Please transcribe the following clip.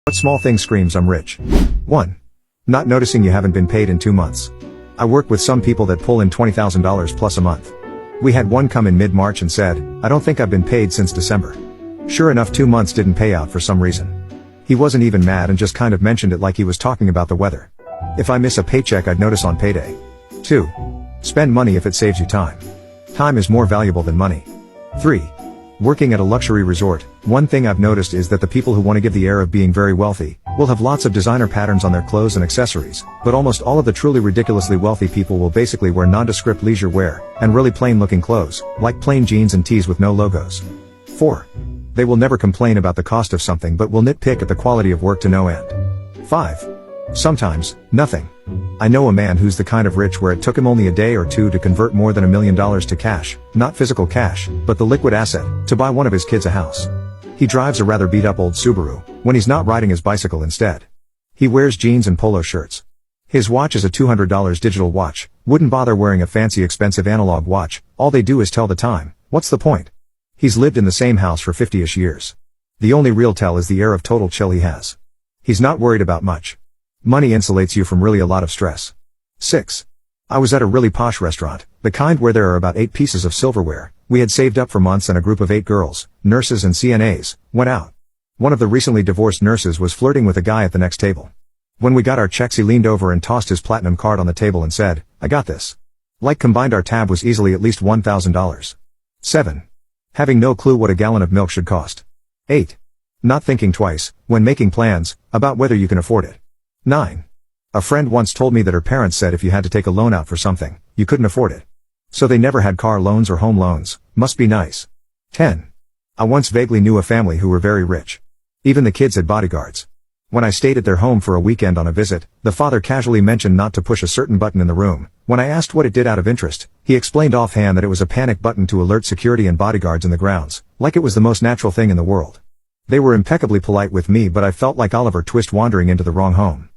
What small thing screams I'm rich? 1. Not noticing you haven't been paid in 2 months. I work with some people that pull in $20,000 plus a month. We had one come in mid-March and said, "I don't think I've been paid since December." Sure enough, 2 months didn't pay out for some reason. He wasn't even mad and just kind of mentioned it like he was talking about the weather. If I miss a paycheck, I'd notice on payday. 2. Spend money if it saves you time. Time is more valuable than money. 3. Working at a luxury resort, one thing I've noticed is that the people who want to give the air of being very wealthy will have lots of designer patterns on their clothes and accessories, but almost all of the truly ridiculously wealthy people will basically wear nondescript leisure wear and really plain looking clothes, like plain jeans and tees with no logos. 4. They will never complain about the cost of something but will nitpick at the quality of work to no end. 5. Sometimes, nothing. I know a man who's the kind of rich where it took him only a day or two to convert more than $1 million to cash, not physical cash, but the liquid asset, to buy one of his kids a house. He drives a rather beat up old Subaru, when he's not riding his bicycle instead. He wears jeans and polo shirts. His watch is a $200 digital watch, wouldn't bother wearing a fancy expensive analog watch, all they do is tell the time, what's the point? He's lived in the same house for 50-ish years. The only real tell is the air of total chill he has. He's not worried about much. Money insulates you from really a lot of stress. 6. I was at a really posh restaurant, the kind where there are about 8 pieces of silverware. We had saved up for months and a group of 8 girls, nurses and CNAs, went out. One of the recently divorced nurses was flirting with a guy at the next table. When we got our checks, he leaned over and tossed his platinum card on the table and said, "I got this." Like combined our tab was easily at least $1,000. 7. Having no clue what a gallon of milk should cost. 8. Not thinking twice, when making plans, about whether you can afford it. 9. A friend once told me that her parents said if you had to take a loan out for something, you couldn't afford it. So they never had car loans or home loans, must be nice. 10. I once vaguely knew a family who were very rich. Even the kids had bodyguards. When I stayed at their home for a weekend on a visit, the father casually mentioned not to push a certain button in the room. When I asked what it did out of interest, he explained offhand that it was a panic button to alert security and bodyguards in the grounds, like it was the most natural thing in the world. They were impeccably polite with me, but I felt like Oliver Twist wandering into the wrong home.